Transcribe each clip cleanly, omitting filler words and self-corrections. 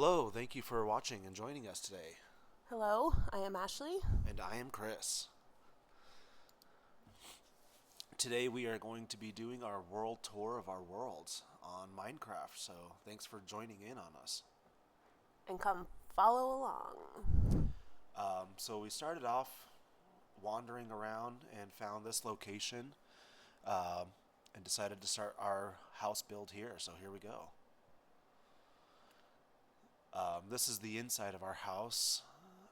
Hello, thank you for watching and joining us today. Hello, I am Ashley. And I am Chris. Today we are going to be doing our world tour of our worlds on Minecraft, so thanks for joining in on us. And come follow along. So we started off wandering around and found this location um, and decided to start our house build here, so here we go. This is the inside of our house.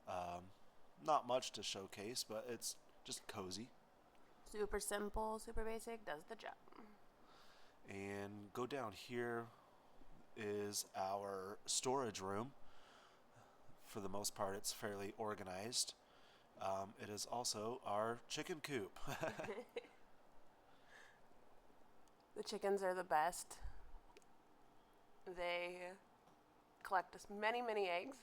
Um, Not much to showcase, but it's just cozy. Super simple, super basic, does the job. And go down here is our storage room. For the most part, it's fairly organized. It is also our chicken coop. The chickens are the best. They collect us many, many eggs.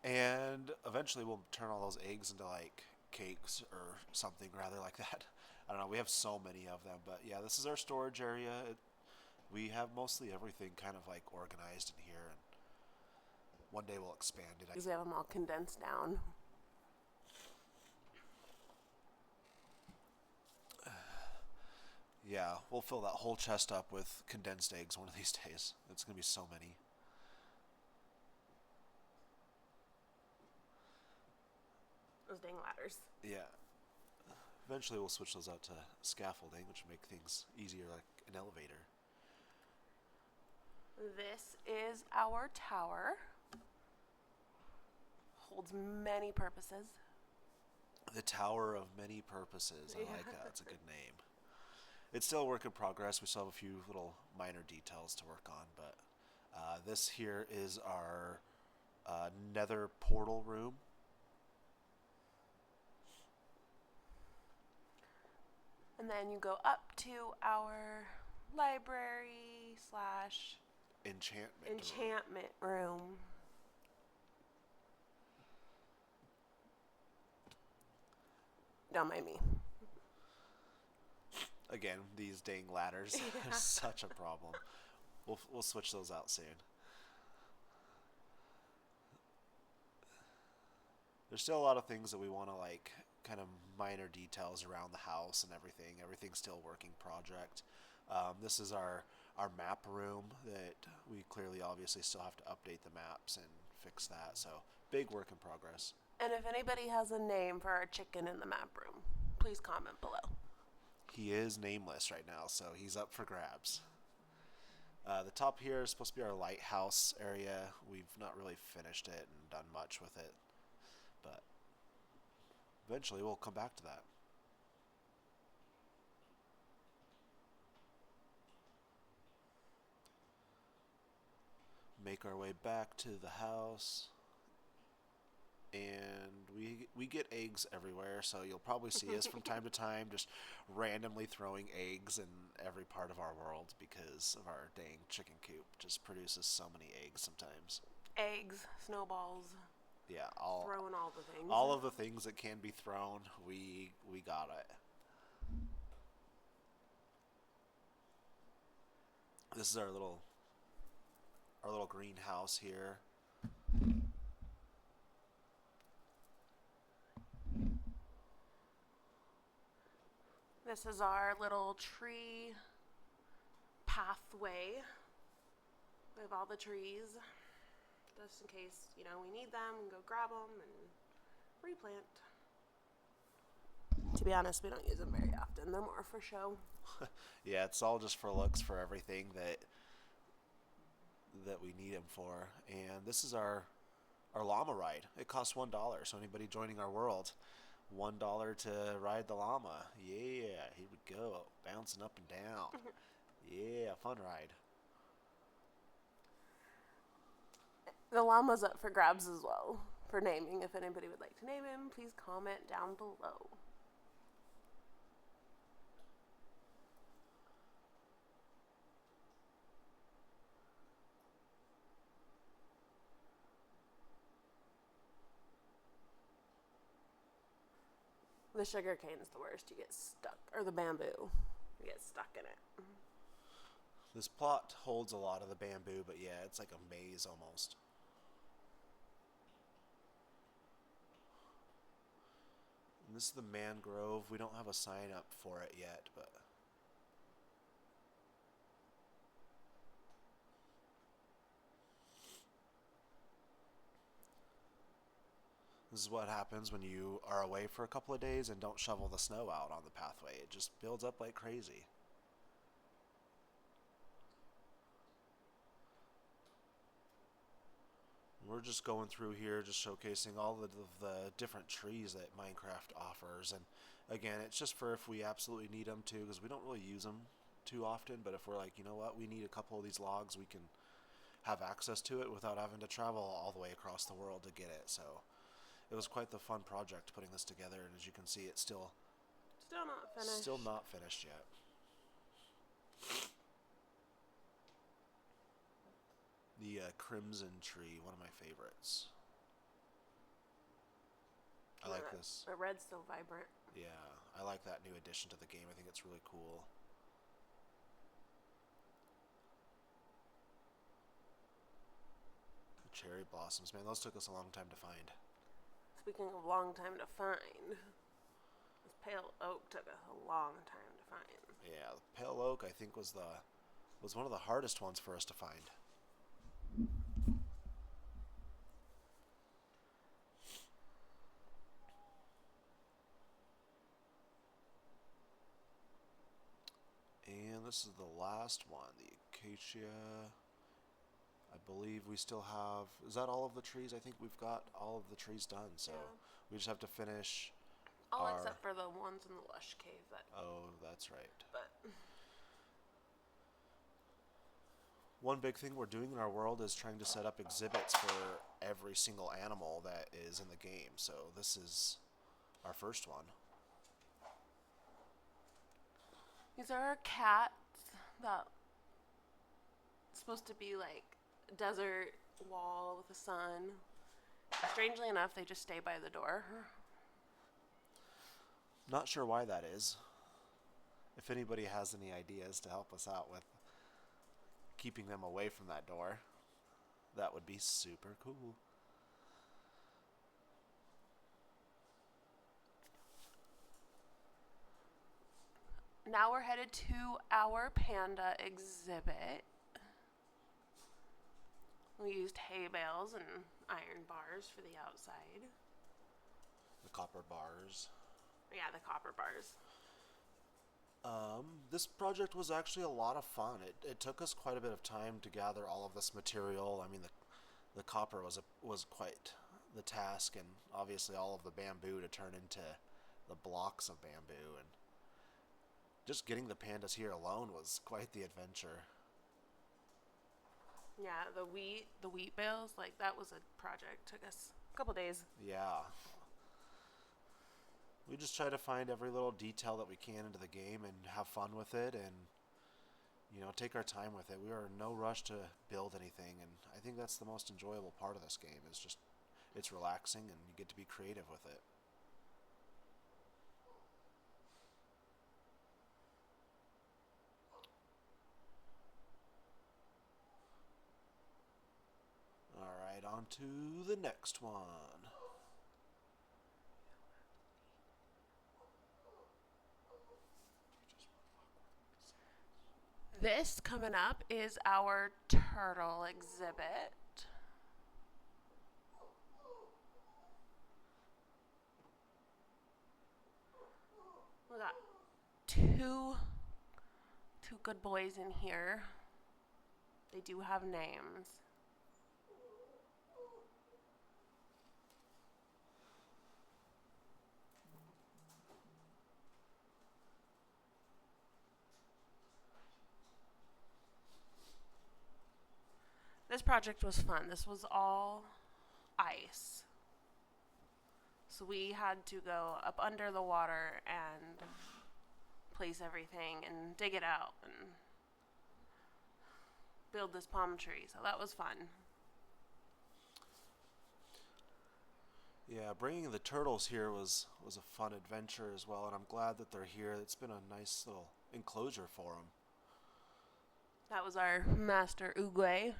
And eventually we'll turn all those eggs into like cakes or something rather like that. I don't know, we have so many of them, but yeah, this is our storage area. We have mostly everything kind of like organized in here, and one day we'll expand it. Because we have them all condensed down. Yeah, we'll fill that whole chest up with condensed eggs one of these days. It's going to be so many. Those dang ladders. Yeah. Eventually we'll switch those out to scaffolding, which will make things easier like an elevator. This is our tower. Holds many purposes. The Tower of Many Purposes. I like that. It's a good name. It's still a work in progress. We still have a few little minor details to work on, but this here is our nether portal room. And then you go up to our library slash Enchantment room. Don't mind me. Again, these dang ladders are such a problem. We'll switch those out soon. There's still a lot of things that we want to like kind of minor details around the house and everything. Everything's still a working project. This is our map room that we clearly obviously still have to update the maps and fix that. So big work in progress. And if anybody has a name for our chicken in the map room, please comment below. He is nameless right now, so he's up for grabs. The top here is supposed to be our lighthouse area. We've not really finished it and done much with it, but eventually we'll come back to that. Make our way back to the house. And we get eggs everywhere, so you'll probably see us from time to time just randomly throwing eggs in every part of our world because of our dang chicken coop just produces so many eggs sometimes. Eggs, snowballs, Yeah, throwing all the things. all of the things that can be thrown, we got it. This is our little greenhouse here. This is our little tree pathway. We have all the trees, just in case, we need them, we can go grab them and replant. To be honest, we don't use them very often. They're more for show. Yeah, it's all just for looks for everything that we need them for. And this is our llama ride. It costs $1, so anybody joining our world, $1 to ride the llama. Yeah, here we go, bouncing up and down. Yeah, fun ride. The llama's up for grabs as well, for naming. If anybody would like to name him, please comment down below. The sugar cane's the worst. You get stuck. Or the bamboo. You get stuck in it. This plot holds a lot of the bamboo, but yeah, it's like a maze almost. And this is the mangrove. We don't have a sign up for it yet, but this is what happens when you are away for a couple of days and don't shovel the snow out on the pathway. It just builds up like crazy. We're just going through here, just showcasing all of the different trees that Minecraft offers. And again, it's just for if we absolutely need them to, because we don't really use them too often. But if we're like, you know what, we need a couple of these logs, we can have access to it without having to travel all the way across the world to get it. So it was quite the fun project putting this together. And as you can see, it's Still not finished yet. The crimson tree, one of my favorites. I like this. The red's still vibrant. Yeah, I like that new addition to the game. I think it's really cool. The cherry blossoms, man, those took us a long time to find. Speaking of long time to find, this pale oak took us a long time to find. Yeah, the pale oak I think was one of the hardest ones for us to find. And this is the last one, the acacia. I believe we still have, is that all of the trees? I think we've got all of the trees done, so Yeah. we just have to finish All except for the ones in the lush cave. Oh, that's right. But one big thing we're doing in our world is trying to set up exhibits for every single animal that is in the game, so this is our first one. these are our cats that supposed to be like a desert wall with the sun. Strangely enough, they just stay by the door. Not sure why that is. If anybody has any ideas to help us out with keeping them away from that door, that would be super cool. Now we're headed to our panda exhibit. We used hay bales and iron bars for the outside. The copper bars. Yeah, the copper bars. This project was actually a lot of fun. It took us quite a bit of time to gather all of this material. I mean, the copper was quite the task, and obviously all of the bamboo to turn into the blocks of bamboo, and just getting the pandas here alone was quite the adventure. Yeah, the wheat bales, like that was a project. Took us a couple days. Yeah. We just try to find every little detail that we can into the game and have fun with it, and take our time with it. We are in no rush to build anything, and I think that's the most enjoyable part of this game. Is just it's relaxing and you get to be creative with it. All right, on to the next one. This coming up is our turtle exhibit. We got two good boys in here. They do have names. This project was fun. This was all ice. So we had to go up under the water and place everything and dig it out and build this palm tree. So that was fun. Yeah, bringing the turtles here was a fun adventure as well, and I'm glad that they're here. It's been a nice little enclosure for them. That was our master Uguay.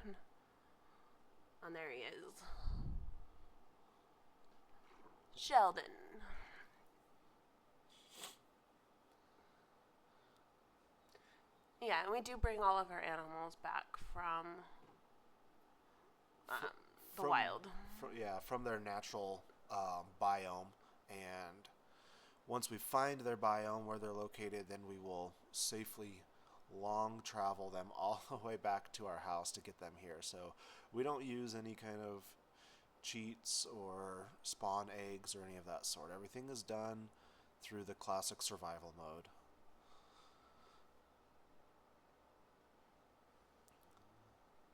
And there he is. Sheldon. Yeah, and we do bring all of our animals back from um, the from, wild. from their natural biome, and once we find their biome where they're located, then we will safely long travel them all the way back to our house to get them here. So we don't use any kind of cheats or spawn eggs or any of that sort. Everything is done through the classic survival mode.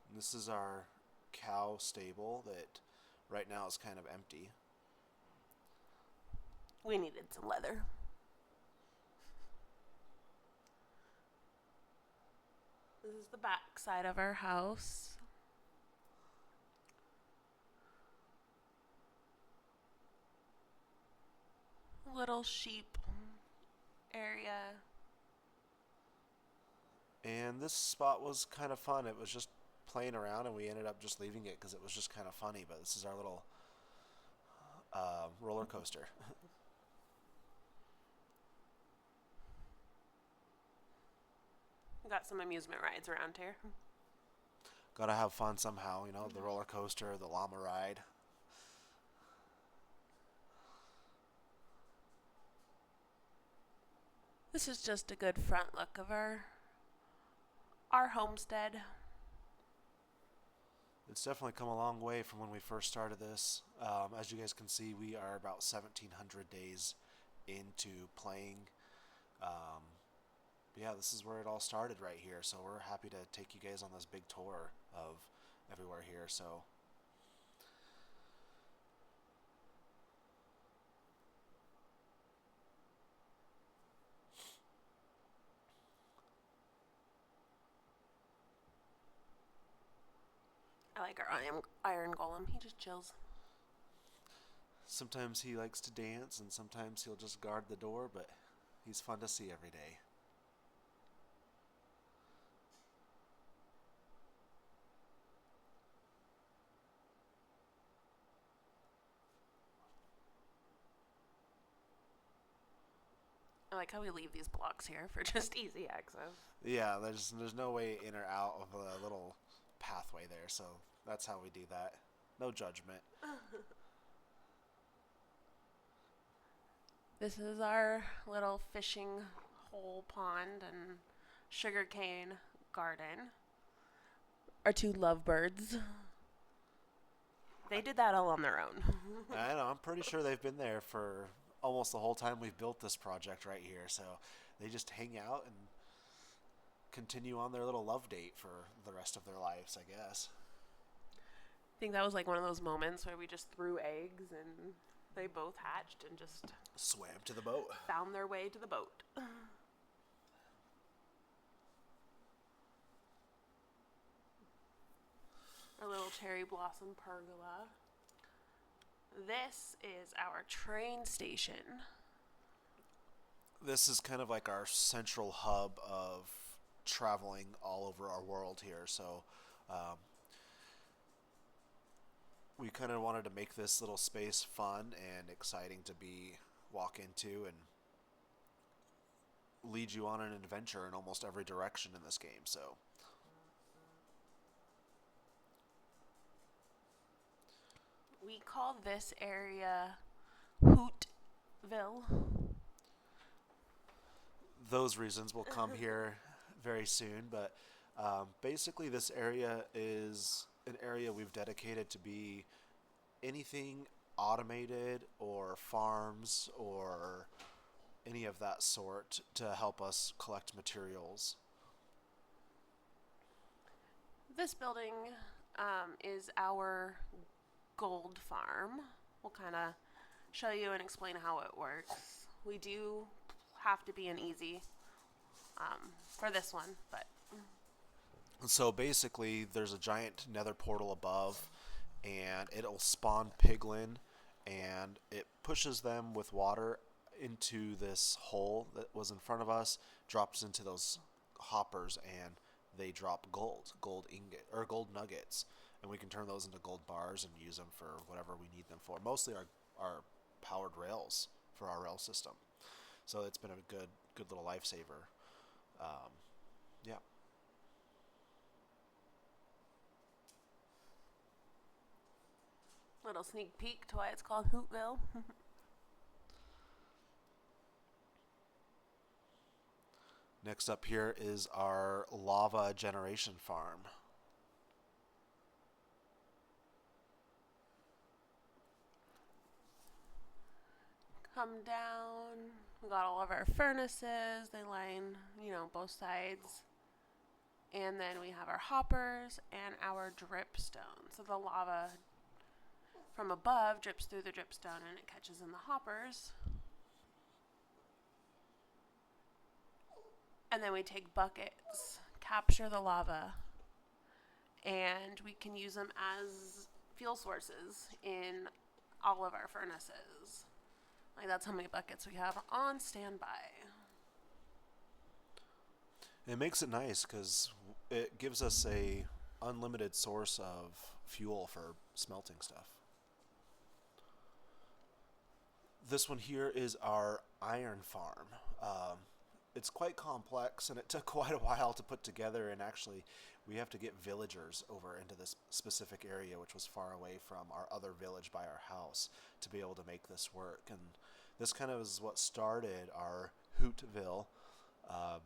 And this is our cow stable that right now is kind of empty. We needed some leather. This is the back side of our house. Little sheep area. And this spot was kind of fun. It was just playing around, and we ended up just leaving it because it was just kind of funny. But this is our little roller coaster. We got some amusement rides around here. Gotta have fun somehow, you know, the roller coaster, the llama ride. This is just a good front look of our homestead. It's definitely come a long way from when we first started this. As you guys can see, we are about 1,700 days into playing. Yeah, this is where it all started right here. So we're happy to take you guys on this big tour of everywhere here. So I like our iron golem. He just chills. sometimes he likes to dance, and sometimes he'll just guard the door, but he's fun to see every day. I like how we leave these blocks here for just easy access. Yeah, there's no way in or out of a little pathway there, so that's how we do that. No judgment. This is our little fishing hole pond and sugarcane garden. Our two lovebirds. They did that all on their own. I know, I'm pretty sure they've been there for almost the whole time we've built this project right here, so they just hang out and continue on their little love date for the rest of their lives, I guess. I think that was like one of those moments where we just threw eggs and they both hatched and just Swam to the boat. found their way to the boat. Our little cherry blossom pergola. This is our train station. This is kind of like our central hub of traveling all over our world here, so we kind of wanted to make this little space fun and exciting to walk into and lead you on an adventure in almost every direction in this game. So We call this area Hootville. those reasons will come here very soon, but basically this area is an area we've dedicated to be anything automated or farms or any of that sort to help us collect materials. This building is our gold farm. We'll kind of show you and explain how it works. We do have to be an easy for this one, but So basically, there's a giant nether portal above, and it'll spawn piglin, and it pushes them with water into this hole that was in front of us, drops into those hoppers, and they drop gold ingot or gold nuggets, and we can turn those into gold bars and use them for whatever we need them for. Mostly our powered rails for our rail system. So it's been a good little lifesaver. Um, yeah. Little sneak peek to why it's called Hootville. Next up here is our lava generation farm. Come down. We got all of our furnaces. They line, both sides. And then we have our hoppers and our dripstone. So the lava from above drips through the dripstone and it catches in the hoppers. And then we take buckets, capture the lava, and we can use them as fuel sources in all of our furnaces. Like, that's how many buckets we have on standby. It makes it nice because it gives us a unlimited source of fuel for smelting stuff. This one here is our iron farm. It's quite complex, and it took quite a while to put together, and actually we have to get villagers over into this specific area, which was far away from our other village by our house, to be able to make this work. And this kind of is what started our Hootville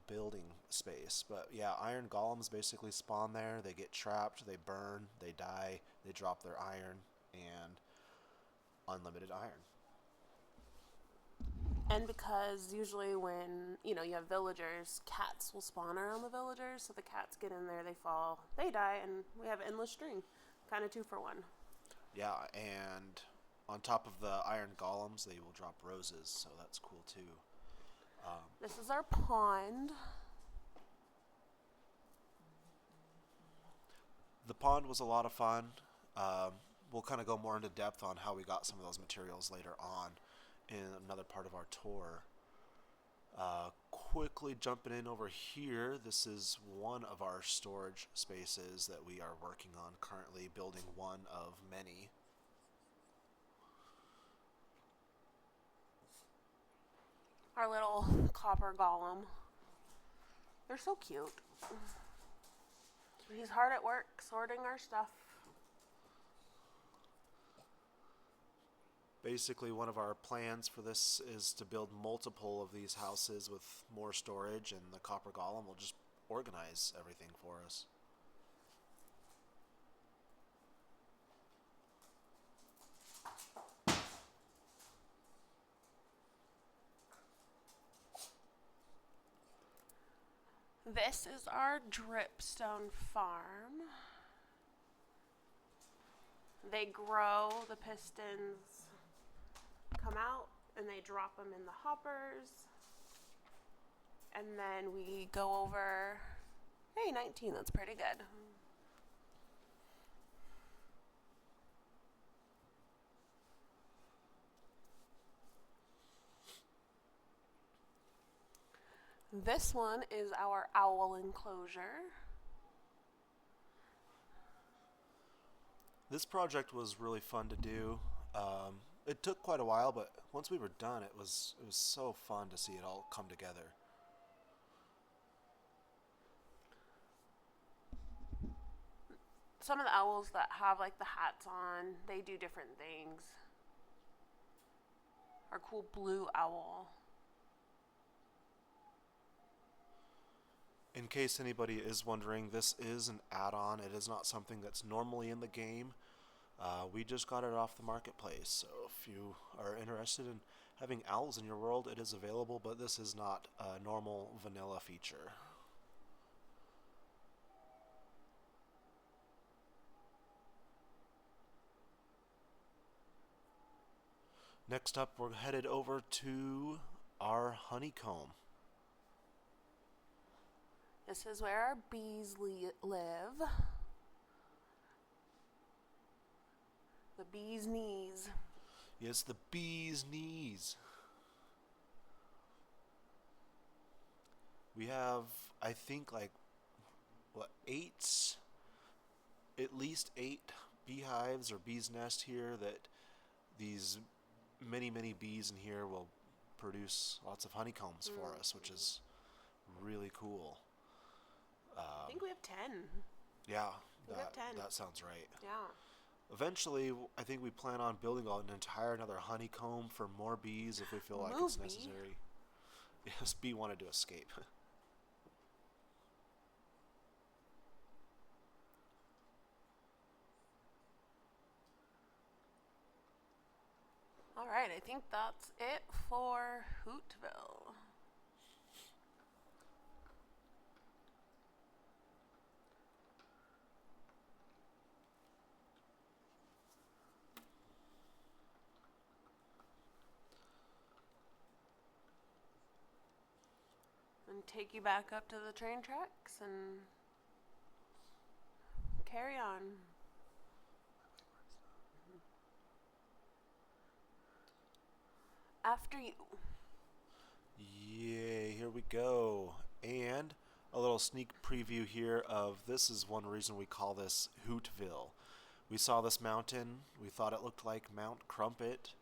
building space. But yeah, iron golems basically spawn there. They get trapped, they burn, they die, they drop their iron, and unlimited iron. And because usually when, you have villagers, cats will spawn around the villagers. So the cats get in there, they fall, they die, and we have endless string. Kind of 2 for 1. Yeah, and on top of the iron golems, they will drop roses, so that's cool too. This is our pond. The pond was a lot of fun. We'll kind of go more into depth on how we got some of those materials later on in another part of our tour. Quickly jumping in over here, this is one of our storage spaces that we are working on currently, building one of many. Our little copper golem. They're so cute. He's hard at work sorting our stuff. Basically, one of our plans for this is to build multiple of these houses with more storage, and the copper golem will just organize everything for us. This is our dripstone farm. They grow, the pistons come out, and they drop them in the hoppers. And then we go over, hey, 19, that's pretty good. This one is our owl enclosure. This project was really fun to do. It took quite a while, but once we were done, it was so fun to see it all come together. Some of the owls that have like the hats on, they do different things. Our cool blue owl. In case anybody is wondering, this is an add-on. It is not something that's normally in the game. We just got it off the marketplace, so if you are interested in having owls in your world, it is available, but this is not a normal vanilla feature. Next up, we're headed over to our honeycomb. This is where our bees live. The bee's knees. Yes, the bee's knees. We have, I think, like what, at least eight beehives or bees' nest here that these many bees in here will produce lots of honeycombs for us, which is really cool. I think we have 10. Yeah, We have 10. that sounds right. Yeah. Eventually, I think we plan on building an entire another honeycomb for more bees if we feel like it's necessary. Yes, bee wanted to escape. All right, I think that's it for Hootville. And take you back up to the train tracks and carry on. After you. Yay, here we go. And a little sneak preview here of this is one reason we call this Hootville. We saw this mountain, we thought it looked like Mount Crumpet,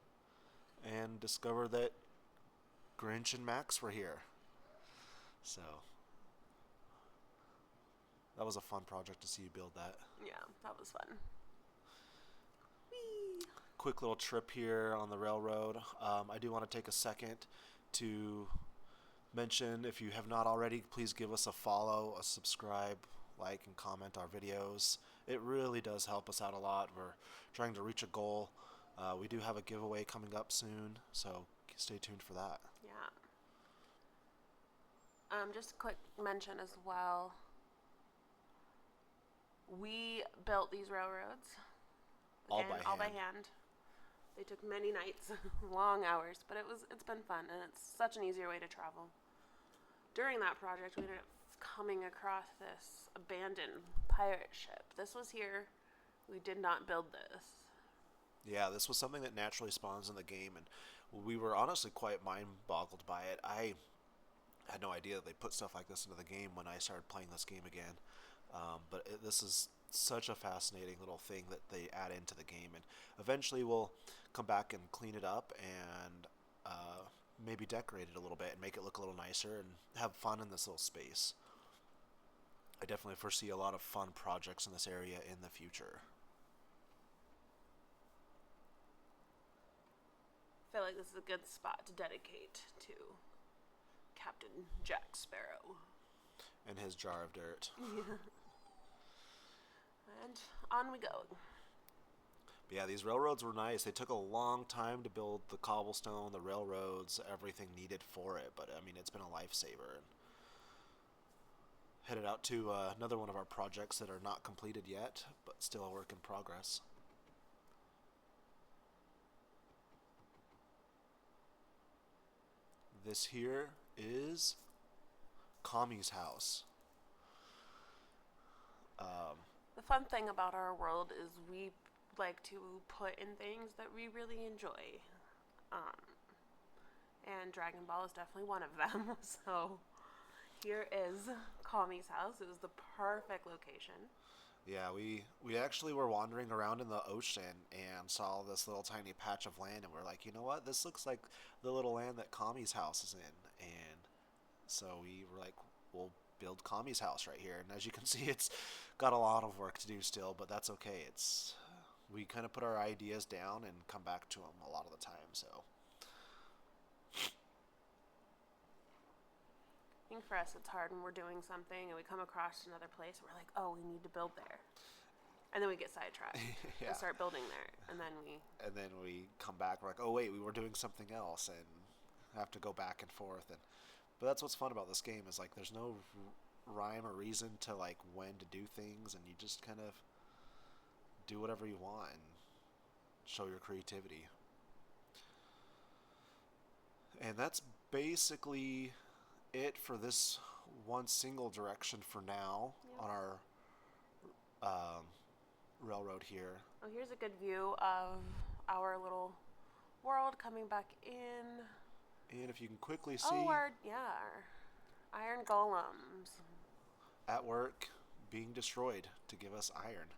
and discovered that Grinch and Max were here. So, that was a fun project to see you build that. Yeah, that was fun. Whee! Quick little trip here on the railroad. I do want to take a second to mention, if you have not already, please give us a follow, a subscribe, like, and comment our videos. It really does help us out a lot. We're trying to reach a goal. We do have a giveaway coming up soon, so stay tuned for that. Yeah. Just a quick mention as well. We built these railroads. All Again, by all by hand. hand. They took many nights, long hours, but it's been fun, and it's such an easier way to travel. During that project, we ended up coming across this abandoned pirate ship. This was here. We did not build this. Yeah, this was something that naturally spawns in the game, and we were honestly quite mind-boggled by it. I had no idea that they put stuff like this into the game when I started playing this game again. This is such a fascinating little thing that they add into the game, and eventually we'll come back and clean it up and maybe decorate it a little bit and make it look a little nicer and have fun in this little space. I definitely foresee a lot of fun projects in this area in the future. I feel like this is a good spot to dedicate to Captain Jack Sparrow. And his jar of dirt. And on we go. But yeah, these railroads were nice. They took a long time to build the cobblestone, the railroads, everything needed for it. But I mean, it's been a lifesaver. And headed out to another one of our projects that are not completed yet, but still a work in progress. This here is Kami's house. The fun thing about our world is we like to put in things that we really enjoy. And Dragon Ball is definitely one of them. So here is Kami's house. It was the perfect location. Yeah, we actually were wandering around in the ocean and saw this little tiny patch of land, and we're like, you know what? This looks like the little land that Kami's house is in. And so we were like, we'll build Kami's house right here. And as you can see, it's got a lot of work to do still, but that's okay. We kind of put our ideas down and come back to them a lot of the time. So I think for us it's hard when we're doing something and we come across another place and we're like, oh, we need to build there. And then we get sidetracked yeah. and start building there. And then we come back, we're like, oh wait, we were doing something else, and have to go back and forth. But that's what's fun about this game, is like there's no rhyme or reason to like when to do things, and you just kind of do whatever you want and show your creativity. And that's basically it for this one single direction for now. Yep. On our railroad here. Oh, here's a good view of our little world coming back in. And if you can quickly see... Oh, our iron golems. At work, being destroyed to give us iron.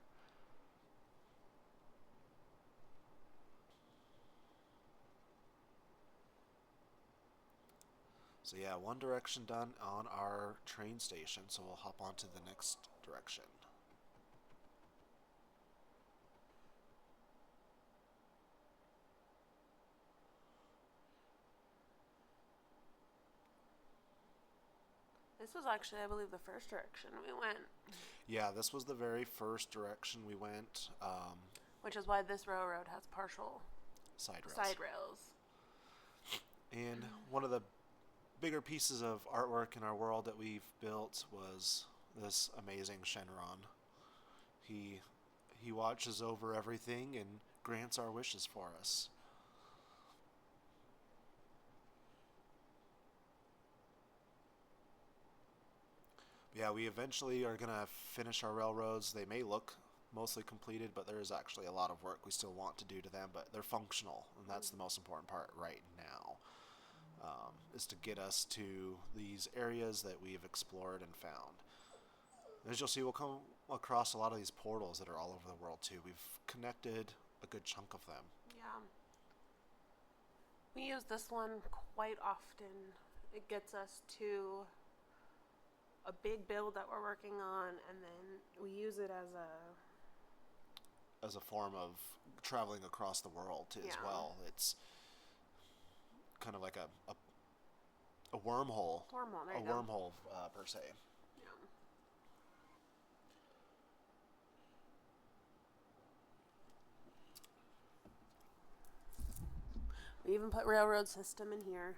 So yeah, one direction done on our train station, so we'll hop on to the next direction. This was actually, I believe, the first direction we went. Yeah, this was the very first direction we went. Which is why this railroad has partial Side rails. side rails. And one of the bigger pieces of artwork in our world that we've built was this amazing Shenron. He watches over everything and grants our wishes for us. Yeah, we eventually are going to finish our railroads. They may look mostly completed, but there is actually a lot of work we still want to do to them, but they're functional, and that's the most important part right now, is to get us to these areas that we've explored and found. As you'll see, we'll come across a lot of these portals that are all over the world, too. We've connected a good chunk of them. Yeah. We use this one quite often. It gets us to a big build that we're working on, and then we use it as a form of traveling across the world as well. It's kind of like a wormhole. There you go. Wormhole per se. Yeah. We even put railroad system in here.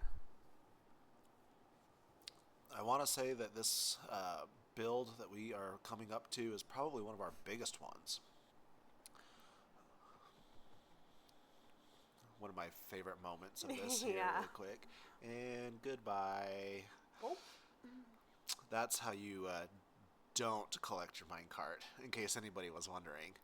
I want to say that this build that we are coming up to is probably one of our biggest ones. One of my favorite moments of this here, Yeah. real quick. And goodbye. Oh. That's how you don't collect your minecart, in case anybody was wondering.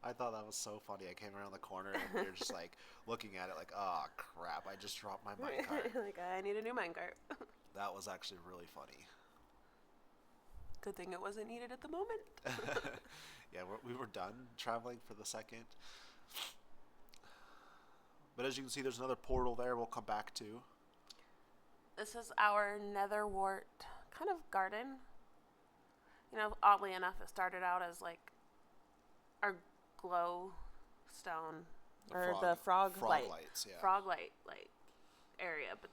I thought that was so funny. I came around the corner and we were just like looking at it like, oh crap, I just dropped my minecart. Like, I need a new minecart. That was actually really funny. Good thing it wasn't needed at the moment. Yeah, we were done traveling for the second. But as you can see, there's another portal there we'll come back to. This is our netherwort kind of garden. You know, oddly enough, it started out as like our glow stone the frog light lights, yeah. frog light like area, but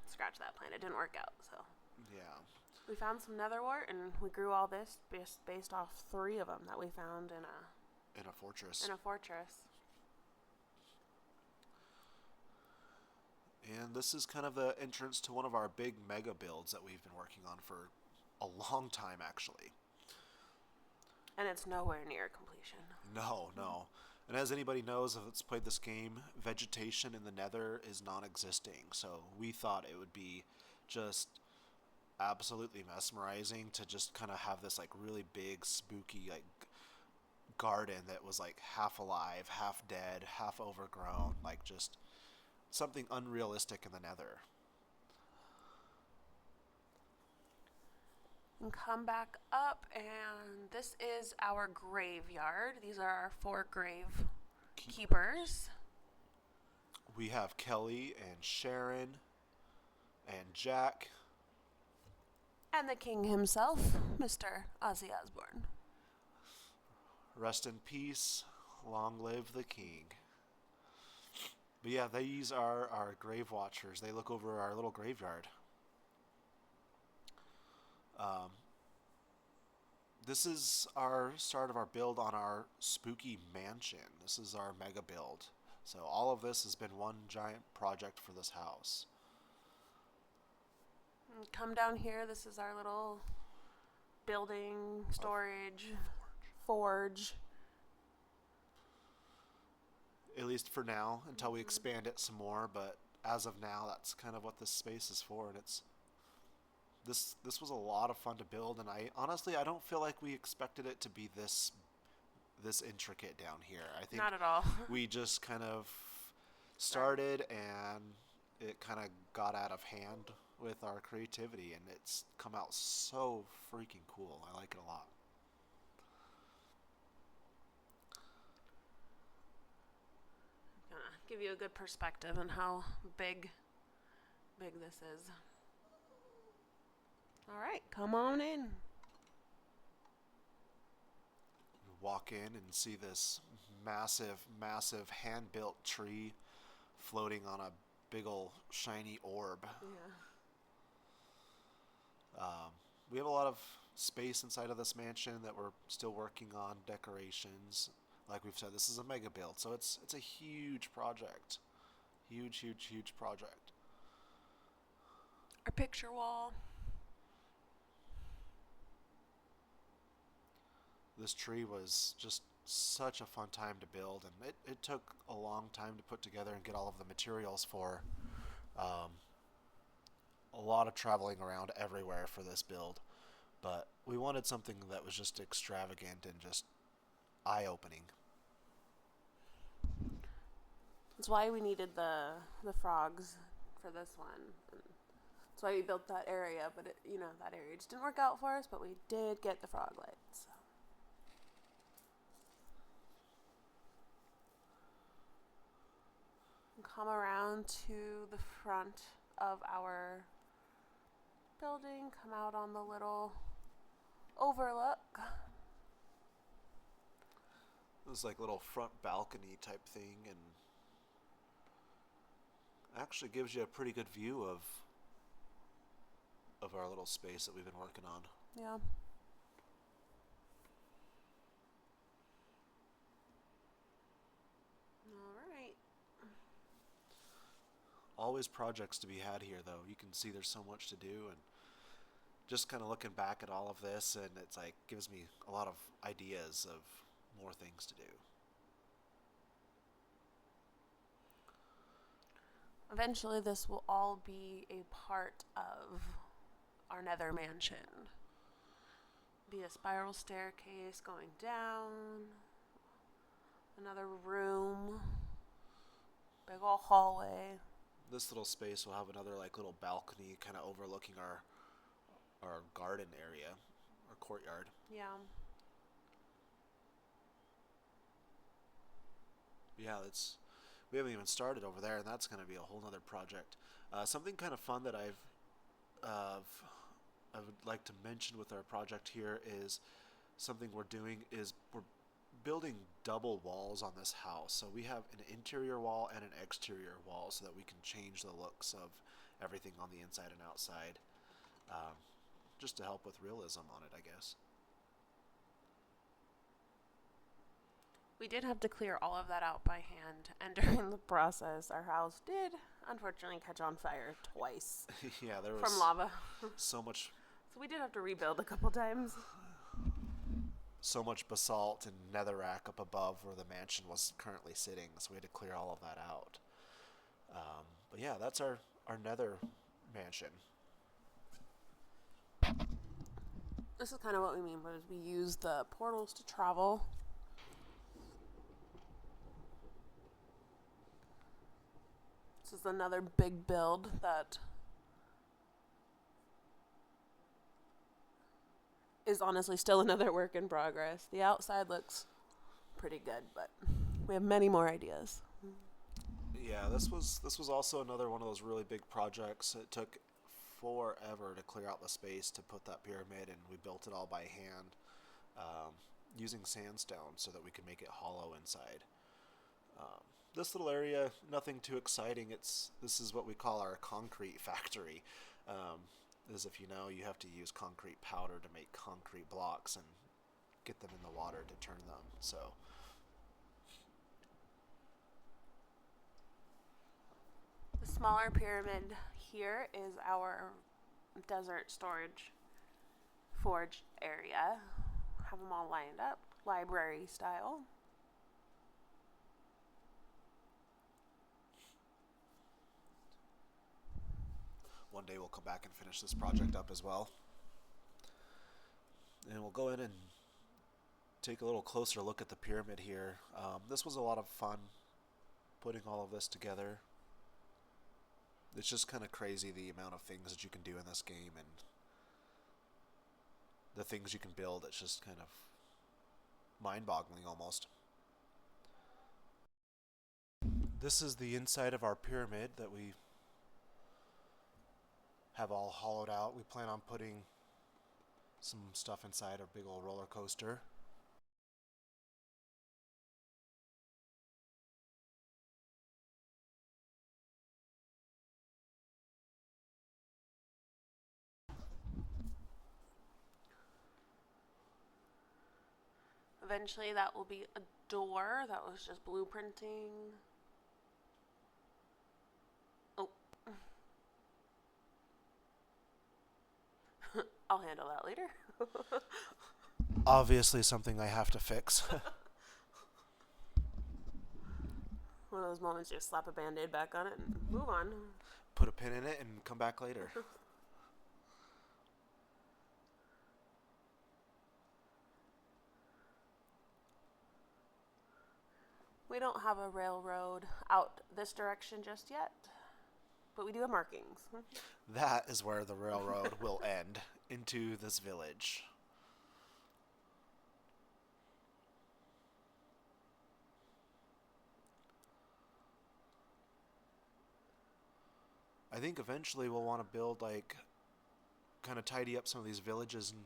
scratch that plan. It didn't work out. So yeah, we found some netherwort, and we grew all this based off 3 of them that we found in a fortress. In a fortress. And this is kind of the entrance to one of our big mega builds that we've been working on for a long time, actually. And it's nowhere near completion. No. And as anybody knows, if it's played this game, vegetation in the nether is non-existing. So we thought it would be just absolutely mesmerizing to just kind of have this like really big, spooky like garden that was like half alive, half dead, half overgrown, like just something unrealistic in the nether. And come back up, and this is our graveyard. These are our 4 grave keepers. We have Kelly and Sharon and Jack. And the king himself, Mr. Ozzy Osbourne. Rest in peace. Long live the king. But yeah, these are our grave watchers. They look over our little graveyard. This is our start of our build on our spooky mansion. This is our mega build. So all of this has been one giant project for this house. And come down here. This is our little building, storage, forge. At least for now, until we expand it some more. But as of now, that's kind of what this space is for, and it's this was a lot of fun to build. And I honestly don't feel like we expected it to be this intricate down here. I think not at all. We just kind of started, and it kind of got out of hand with our creativity, and it's come out so freaking cool. I like it a lot. Gonna give you a good perspective on how big this is. All right, come on in. You walk in and see this massive hand-built tree floating on a big ol' shiny orb. Yeah. Um, we have a lot of space inside of this mansion that we're still working on decorations. Like we've said, this is a mega build, so it's a huge project, huge project. Our picture wall. This tree was just such a fun time to build, and it took a long time to put together and get all of the materials for. Um, a lot of traveling around everywhere for this build, but we wanted something that was just extravagant and just eye-opening. That's why we needed the frogs for this one. That's why we built that area, but that area just didn't work out for us. But we did get the frog lights. Come around to the front of our building. Come out on the little overlook. This like little front balcony type thing, and actually gives you a pretty good view of our little space that we've been working on. Yeah. All right. Always projects to be had here, though. You can see there's so much to do, and just kind of looking back at all of this, and it's like gives me a lot of ideas of more things to do. Eventually, this will all be a part of our nether mansion. Be a spiral staircase going down. Another room. Big old hallway. This little space will have another like little balcony kind of overlooking our garden area, our courtyard. Yeah. Yeah, we haven't even started over there, and that's going to be a whole other project. Something kind of fun that uh, I would like to mention with our project here is something we're doing is we're building double walls on this house. So we have an interior wall and an exterior wall so that we can change the looks of everything on the inside and outside, um, just to help with realism on it, I guess. We did have to clear all of that out by hand, and during the process, our house did unfortunately catch on fire twice. Yeah, there was from lava. so much So we did have to rebuild a couple times. so much basalt and netherrack up above where the mansion was currently sitting, so we had to clear all of that out. But yeah, that's our nether mansion. This is kind of what we mean, but we use the portals to travel. This is another big build that is honestly still another work in progress. The outside looks pretty good, but we have many more ideas. Yeah, this was also another one of those really big projects. It took forever to clear out the space to put that pyramid, and we built it all by hand, using sandstone so that we could make it hollow inside. This little area, nothing too exciting. This is what we call our concrete factory. As if you know, you have to use concrete powder to make concrete blocks and get them in the water to turn them. So The smaller pyramid here is our desert storage forge area. Have them all lined up, library style. one day we'll come back and finish this project up as well. And we'll go in and take a little closer look at the pyramid here. This was a lot of fun putting all of this together. It's just kind of crazy the amount of things that you can do in this game and the things you can build. It's just kind of mind-boggling almost. This is the inside of our pyramid that we have all hollowed out. We plan on putting some stuff inside our big old roller coaster. Eventually, that will be a door. That was just blueprinting. Oh, I'll handle that later. Obviously something I have to fix. One of those moments you just slap a band-aid back on it and move on. Put a pin in it and come back later. We don't have a railroad out this direction just yet, but we do have markings. That is where the railroad will end, into this village. I think eventually we'll want to build, like, kind of tidy up some of these villages and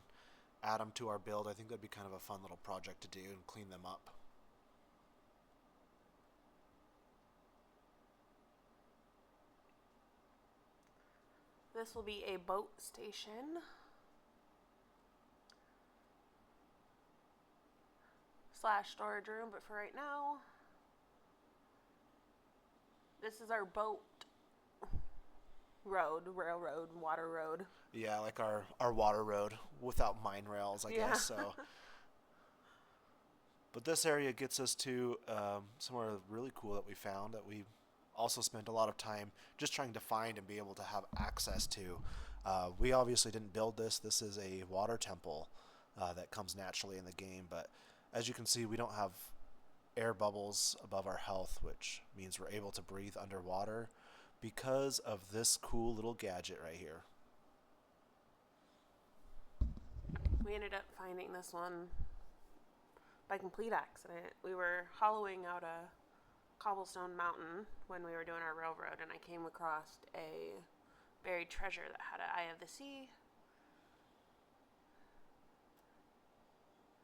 add them to our build. I think that'd be kind of a fun little project to do and clean them up. This will be a boat station. / storage room, but for right now, this is our boat road, railroad, water road. Yeah, like our water road without mine rails, I guess. So, but this area gets us to somewhere really cool that we found that we also spent a lot of time just trying to find and be able to have access to. We obviously didn't build this. This is a water temple that comes naturally in the game, but as you can see, we don't have air bubbles above our health, which means we're able to breathe underwater because of this cool little gadget right here. We ended up finding this one by complete accident. We were hollowing out a cobblestone mountain when we were doing our railroad, and I came across a buried treasure that had an Eye of the Sea.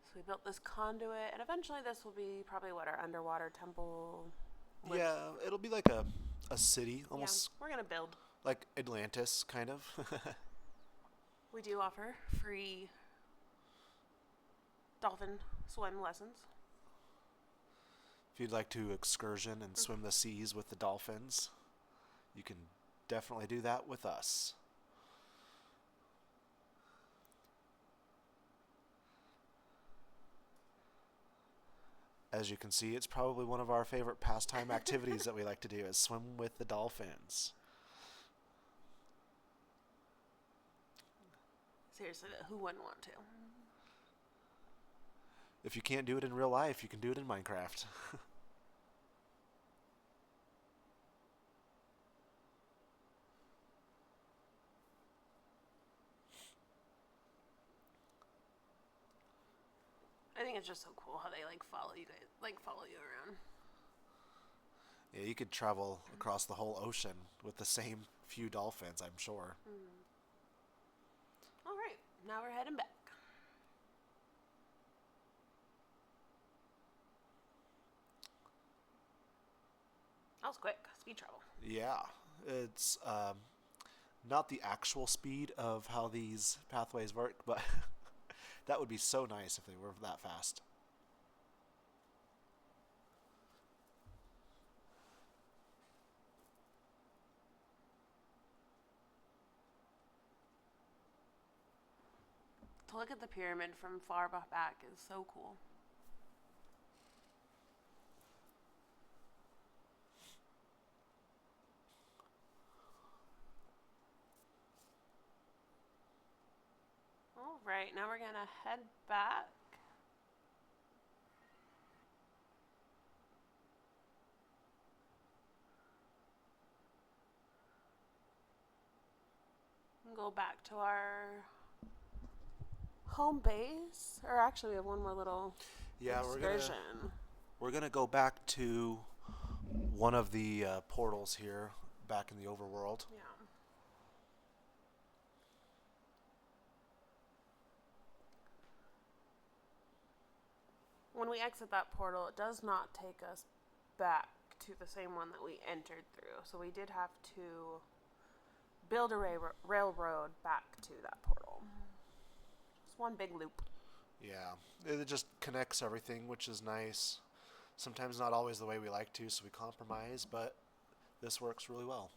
So we built this conduit, and eventually this will be probably what our underwater temple. Yeah, it'll be like a city, almost. Yeah, we're gonna build like Atlantis, kind of. We do offer free dolphin swim lessons. If you'd like to excursion and swim the seas with the dolphins, you can definitely do that with us. As you can see, it's probably one of our favorite pastime activities that we like to do is swim with the dolphins. Seriously, who wouldn't want to? If you can't do it in real life, you can do it in Minecraft. I think it's just so cool how they follow you guys, follow you around. Yeah, you could travel across the whole ocean with the same few dolphins, I'm sure. All right, now we're heading back. That was quick. Speed travel. Yeah, it's not the actual speed of how these pathways work, but that would be so nice if they were that fast. To look at the pyramid from far back is so cool. All right, now we're gonna head back. Go back to our home base. Or actually, we have one more little Yeah, excursion. we're gonna go back to one of the portals here, back in the overworld. Yeah. When we exit that portal, it does not take us back to the same one that we entered through. So we did have to build a railroad back to that portal. It's one big loop. Yeah, it just connects everything, which is nice. Sometimes not always the way we like to, so we compromise, but this works really well.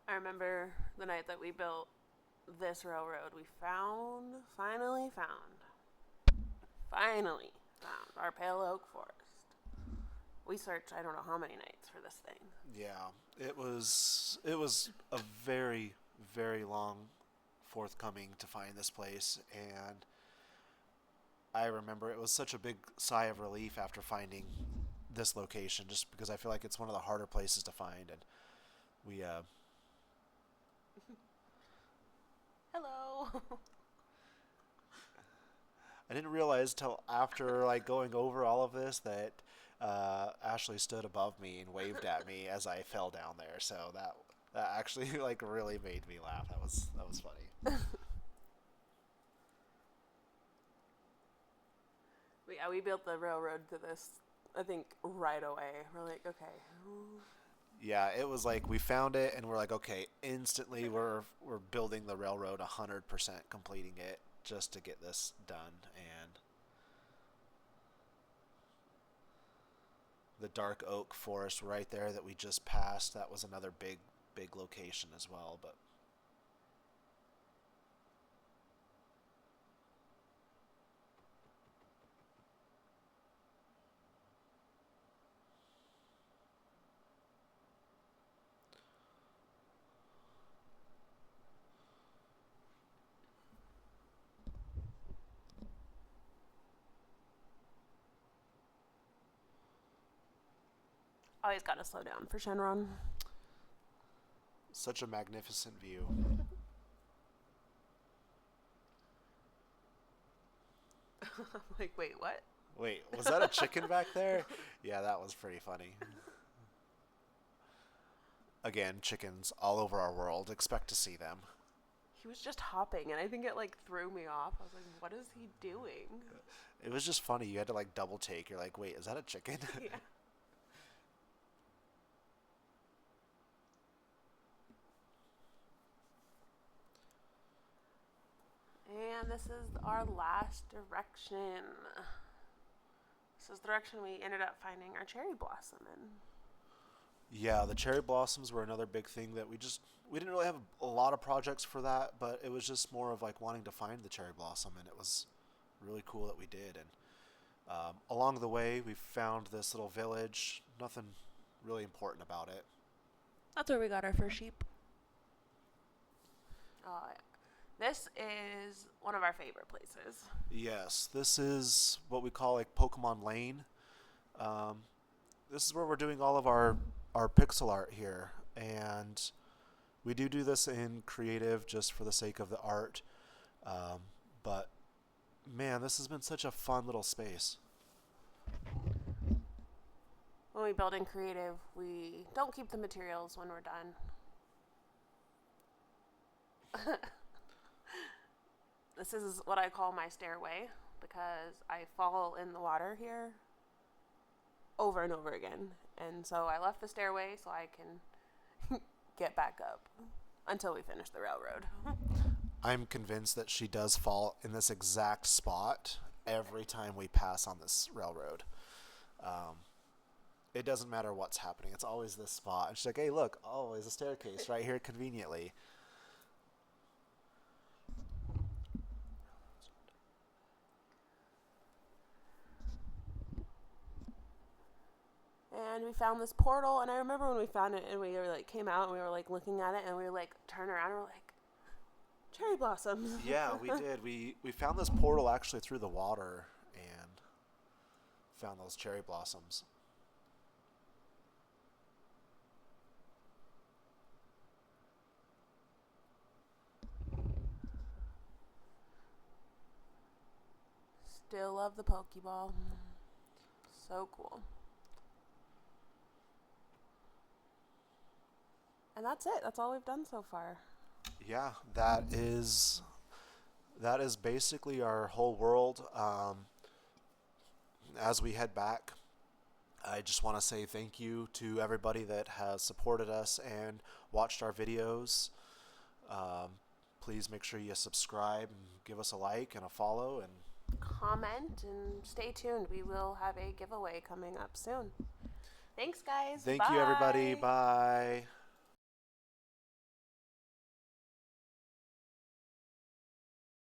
I remember the night that we built this railroad, we finally found our pale oak forest. We searched I don't know how many nights for this thing. Yeah, it was a very very long forthcoming to find this place, and I remember it was such a big sigh of relief after finding this location, just because I feel like it's one of the harder places to find, and we Hello. I didn't realize till after like going over all of this that Ashley stood above me and waved at me as I fell down there. So that actually like really made me laugh. That was funny. Yeah, we built the railroad to this, I think, right away. We're like, okay. Yeah, it was like we found it and we're like, okay, instantly we're building the railroad 100%, completing it just to get this done. And the dark oak forest right there that we just passed, that was another big location as well. But Always gotta slow down for Shenron. such a magnificent view. I'm like, wait, what? Wait, was that a chicken back there? Yeah, that was pretty funny. Again, chickens all over our world. Expect to see them. He was just hopping, and I think it like threw me off. I was like, what is he doing? It was just funny. You had to like double take. You're like, wait, is that a chicken? Yeah. And this is our last direction. This is the direction we ended up finding our cherry blossom in. Yeah, the cherry blossoms were another big thing that we didn't really have a lot of projects for that, but it was just more of like wanting to find the cherry blossom, and it was really cool that we did. And along the way, we found this little village. Nothing really important about it. That's where we got our first sheep. Uh, this is one of our favorite places. Yes, this is what we call like Pokemon Lane. Um, this is where we're doing all of our pixel art here, and we do this in creative just for the sake of the art. Um, but man, this has been such a fun little space. When we build in creative, we don't keep the materials when we're done. This is what I call my stairway because I fall in the water here over and over again. And so I left the stairway so I can get back up until we finish the railroad. I'm convinced that she does fall in this exact spot every time we pass on this railroad. It doesn't matter what's happening. It's always this spot. And she's like, hey, look, always a staircase right here conveniently. And we found this portal, and I remember when we found it and we were like came out and we were like looking at it and we were like turn around and we're like, Cherry blossoms. Yeah, we did. We found this portal actually through the water and found those cherry blossoms. Still love the Pokeball. So cool. And that's it. That's all we've done so far. Yeah, that is basically our whole world. As we head back, I just want to say thank you to everybody that has supported us and watched our videos. Um, Please make sure you subscribe and give us a like and a follow. And Comment and stay tuned. We will have a giveaway coming up soon. Thanks, guys. thank you, everybody. Bye. Bye.